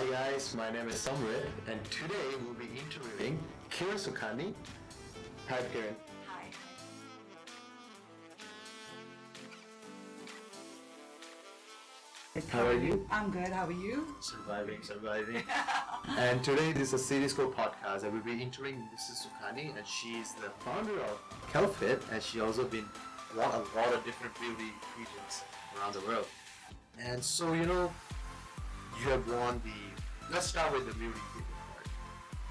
guys, my name is Sumrit and today we'll be interviewing Kiran Sukhani. Hi Kiran. Hi. How are you? I'm good. How are you? Surviving. And today this is a series called podcast and we'll be interviewing Mrs. Sukhani, and she's the founder of Calfit, and she also been won a lot of different beauty regions around the world. And so you have won let's start with the beauty part.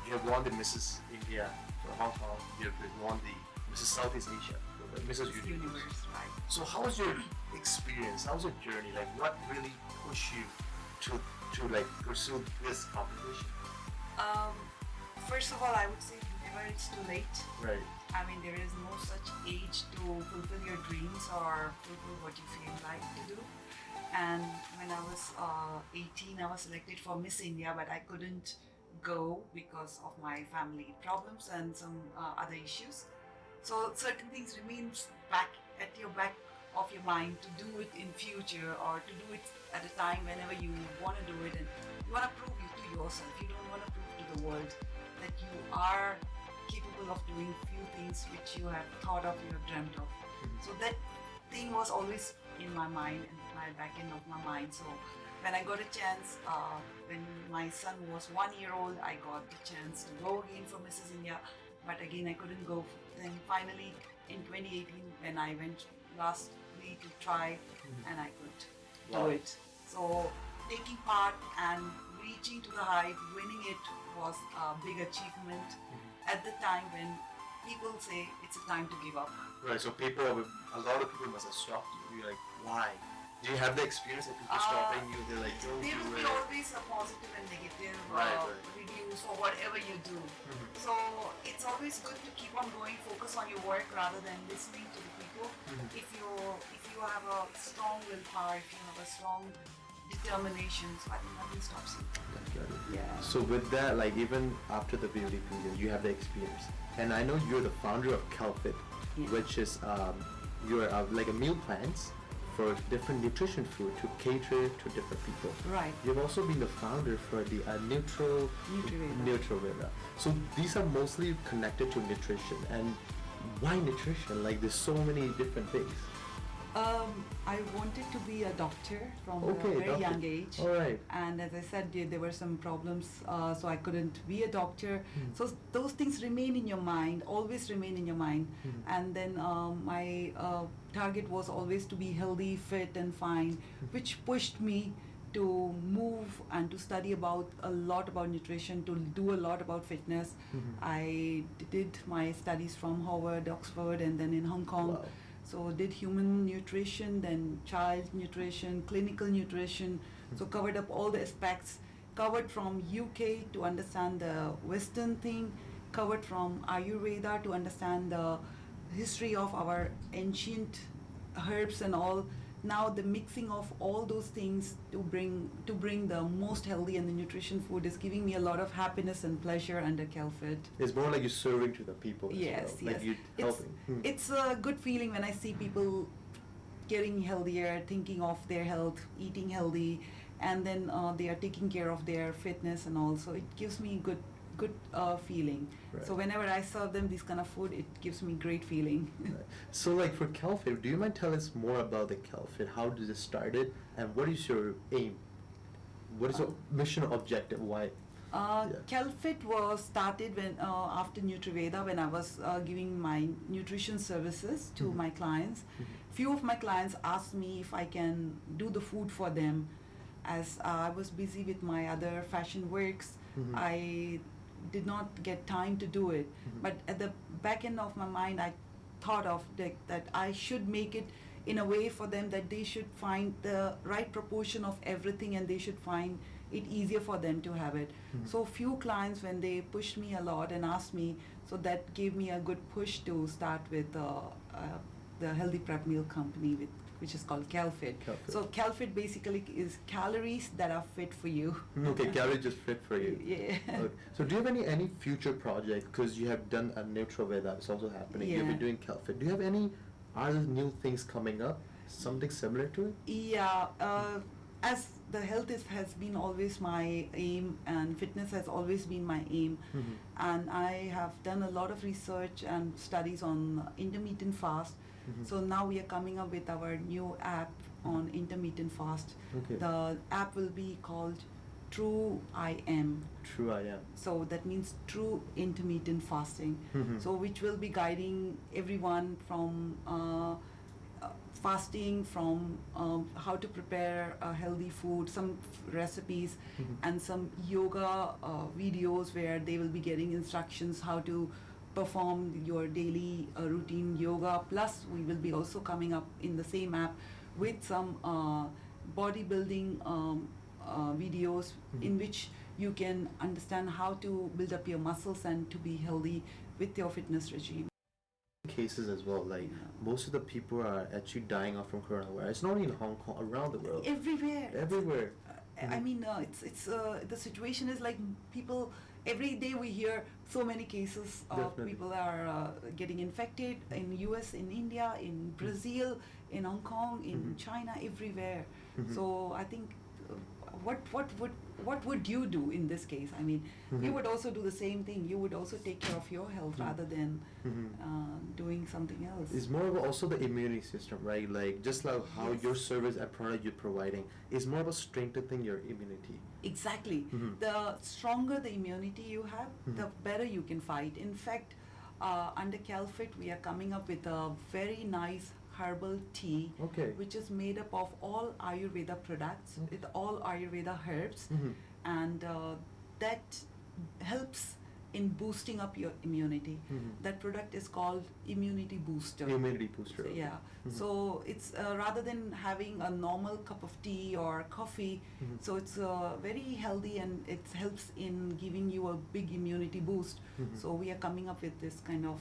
You have won the Mrs. India for Hong Kong. You have won the Mrs. Southeast Asia for the Mrs. Universe. Right. So how was your experience? How was your journey? Like what really pushed you to pursue this competition? First of all, I would say never it's too late. Right. I mean, there is no such age to fulfill your dreams or fulfill what you feel like to do. And when I was 18, I was selected for Miss India, but I couldn't go because of my family problems and some other issues. So certain things remains back of your mind to do it in future or to do it at a time whenever you want to do it, and you want to prove it to yourself. You don't want to prove to the world that you are capable of doing few things which you have thought of, you have dreamt of. So that thing was always in my mind and my back end of my mind. So when I got a chance, when my son was 1 year old, I got the chance to go again for Mrs. India, but again I couldn't go. Then finally in 2018 when I went lastly to try, and I could do it. So taking part and reaching to the height, winning it was a big achievement at the time when people say it's a time to give up. Right. So a lot of people must have stopped you. You're like, why? Do you have the experience of people stopping you? They're like, don't there do will it. be always a positive and negative reviews for whatever you do. So it's always good to keep on going, focus on your work rather than listening to the people. If you have a strong willpower, if you have a strong determination, so I think nothing stops you. Yeah. So with that, like even after the beauty period, you have the experience, and I know you're the founder of Calfit, which is you're like a meal plans for different nutrition food to cater to different people. Right. You've also been the founder for the Nutriveda. So these are mostly connected to nutrition. And why nutrition? Like there's so many different things. I wanted to be a doctor from a very young age. All right. And as I said, there were some problems, so I couldn't be a doctor. So those things remain in your mind, always remain in your mind. And then my target was always to be healthy, fit and fine, which pushed me to move and to study a lot about nutrition, to do a lot about fitness. I did my studies from Harvard, Oxford, and then in Hong Kong. Wow. So did human nutrition, then child nutrition, clinical nutrition. So covered up all the aspects, covered from UK to understand the Western thing, covered from Ayurveda to understand the history of our ancient herbs and all. Now the mixing of all those things to bring the most healthy and the nutrition food is giving me a lot of happiness and pleasure under Calfit. It's more like you're serving to the people. Yes, as well. Like you're helping. It's a good feeling when I see people getting healthier, thinking of their health, eating healthy, and then they are taking care of their fitness and all. So it gives me good feeling. Right. So whenever I serve them this kind of food, it gives me great feeling. Right. So like for Calfit, do you mind telling us more about the Calfit? How did it started, and what is your aim? What is your mission or objective? Why? Calfit was started when after Nutriveda, when I was giving my nutrition services to my clients. Few of my clients asked me if I can do the food for them, as I was busy with my other fashion works. I did not get time to do it, but at the back end of my mind I thought of that I should make it in a way for them that they should find the right proportion of everything, and they should find it easier for them to have it. So few clients, when they pushed me a lot and asked me, so that gave me a good push to start with the healthy prep meal company which is called Calfit. So Calfit basically is calories that are fit for you. Okay, calories just fit for you. Yeah. Okay. So do you have any future project, because you have done a Nutriveda, it's also happening. You've been doing Calfit. Do you have any other new things coming up? Something similar to it? Yeah. as the health has been always my aim, and fitness has always been my aim, and I have done a lot of research and studies on intermittent fast. So now we are coming up with our new app on intermittent fast. Okay. The app will be called True I Am. True, I am. So that means true intermittent fasting. So which will be guiding everyone from fasting, from how to prepare healthy food, some recipes, and some yoga videos where they will be getting instructions how to perform your daily routine yoga. Plus, we will be also coming up in the same app with some bodybuilding videos in which you can understand how to build up your muscles and to be healthy with your fitness regime. Cases as well, like most of the people are actually dying off from coronavirus, not only in Hong Kong, around the world. Everywhere. I mean, it's the situation is like people, every day we hear so many cases of Definitely. people are getting infected in US, in India, in Brazil, in Hong Kong, in China, everywhere. So I think what would you do in this case? I mean, you would also do the same thing. You would also take care of your health rather than doing something else. It's more of also the immunity system, right? Like just like how Yes. your service and product you're providing is more about strengthening your immunity. Exactly. The stronger the immunity you have, the better you can fight. In fact, under Calfit, we are coming up with a very nice herbal tea, Okay. which is made up of all Ayurveda products, with all Ayurveda herbs, and that helps in boosting up your immunity. That product is called Immunity Booster. Immunity booster. So, yeah. So it's rather than having a normal cup of tea or coffee, so it's very healthy and it helps in giving you a big immunity boost. So we are coming up with this kind of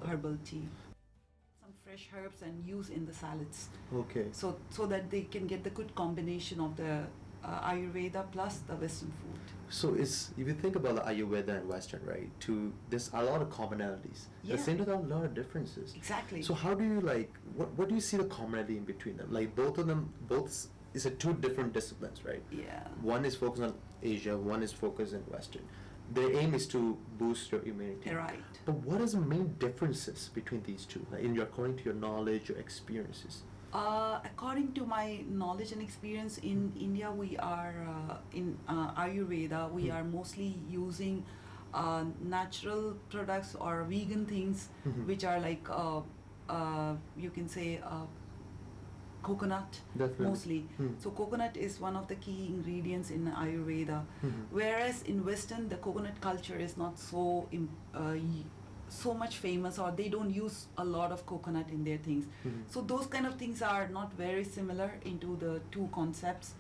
herbal tea. Some fresh herbs and use in the salads. Okay. So that they can get the good combination of the Ayurveda plus the Western food. So it's, if you think about the Ayurveda and Western, right? There's a lot of commonalities. At the Yeah. same time, there are a lot of differences. Exactly. So how do you like? What do you see the commonality in between them? Like both of them, both is a two different disciplines, right? Yeah. One is focused on Asia, one is focused in Western. Their aim is to boost your immunity. Right. But what is the main differences between these two, like according to your knowledge, your experiences? According to my knowledge and experience in India, we are in Ayurveda, we are mostly using natural products or vegan things, which are like you can say coconut. Definitely. Mostly. So coconut is one of the key ingredients in Ayurveda, whereas in Western the coconut culture is not so so much famous, or they don't use a lot of coconut in their things. So those kind of things are not very similar into the two concepts.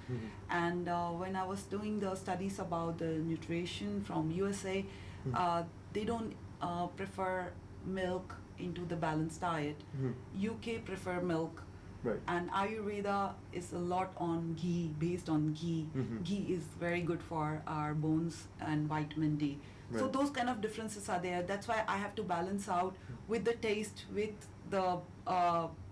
And when I was doing the studies about the nutrition from USA, they don't prefer milk into the balanced diet. UK prefer milk. Right. And Ayurveda is a lot on ghee, based on ghee. Ghee is very good for our bones and vitamin D. So Right. those kind of differences are there. That's why I have to balance out with the taste, with the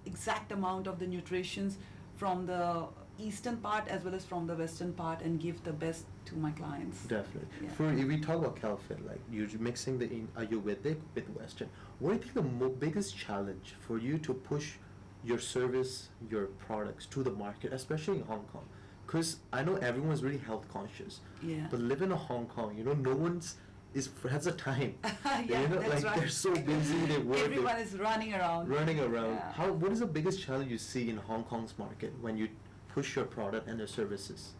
exact amount of the nutritions from the eastern part as well as from the western part, and give the best to my clients. Definitely. Yeah. If we talk about Calfit, like you're mixing the Ayurvedic with Western, what do you think the biggest challenge for you to push your service, your products to the market, especially in Hong Kong? Because I know everyone's really health conscious, Yeah. but living in Hong Kong, no one's has the time. Yeah, that's like right. they're so busy, they work, Everyone is running around. running around. Yeah. What is the biggest challenge you see in Hong Kong's market when you push your product and your services?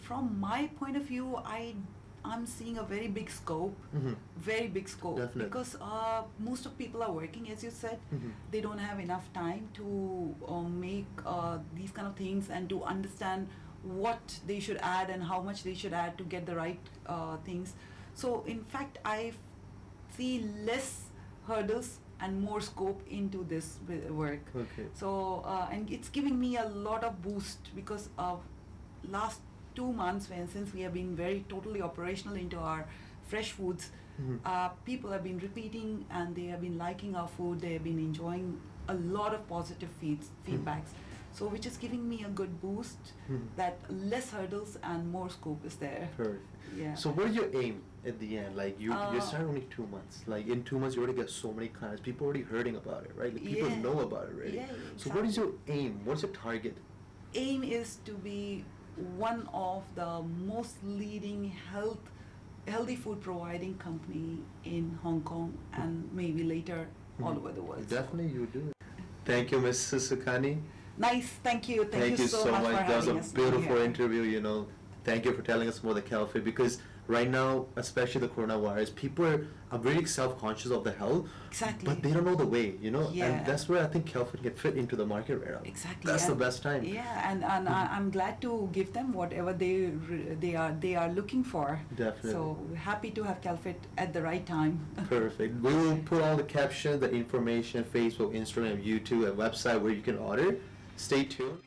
From my point of view, I'm seeing a very big scope, very big scope. Definitely. Because most of people are working, as you said. They don't have enough time to make these kind of things and to understand what they should add and how much they should add to get the right things. So in fact, I see less hurdles and more scope into this work. Okay. So and it's giving me a lot of boost, because last 2 months, since we have been very totally operational into our fresh foods, people have been repeating and they have been liking our food. They have been enjoying a lot of positive feedbacks. So which is giving me a good boost, that less hurdles and more scope is there. Perfect. Yeah. So what is your aim at the end? Like you started only 2 months. Like in 2 months you already get so many clients. People already hearing about it, right? Like people Yeah. know about it already. Yeah, So what is your aim? What's your target? Aim is to be one of the most leading healthy food providing company in Hong Kong and maybe later all over the world. Definitely you do. Thank you, Mrs. Sukhani. Nice, thank you. Thank you so much for That was having a us beautiful here. interview. Thank you for telling us about the Calfit, because right now, especially the coronavirus, people are very self-conscious of the health. Exactly. But they don't know the way, Yeah. And that's where I think Calfit can fit into the market right now. Exactly. That's the best time. Yeah, and I'm glad to give them whatever they are looking for. Definitely. So happy to have Calfit at the right time. Perfect. We will put all the captions, the information, Facebook, Instagram, YouTube, and website where you can order. Stay tuned.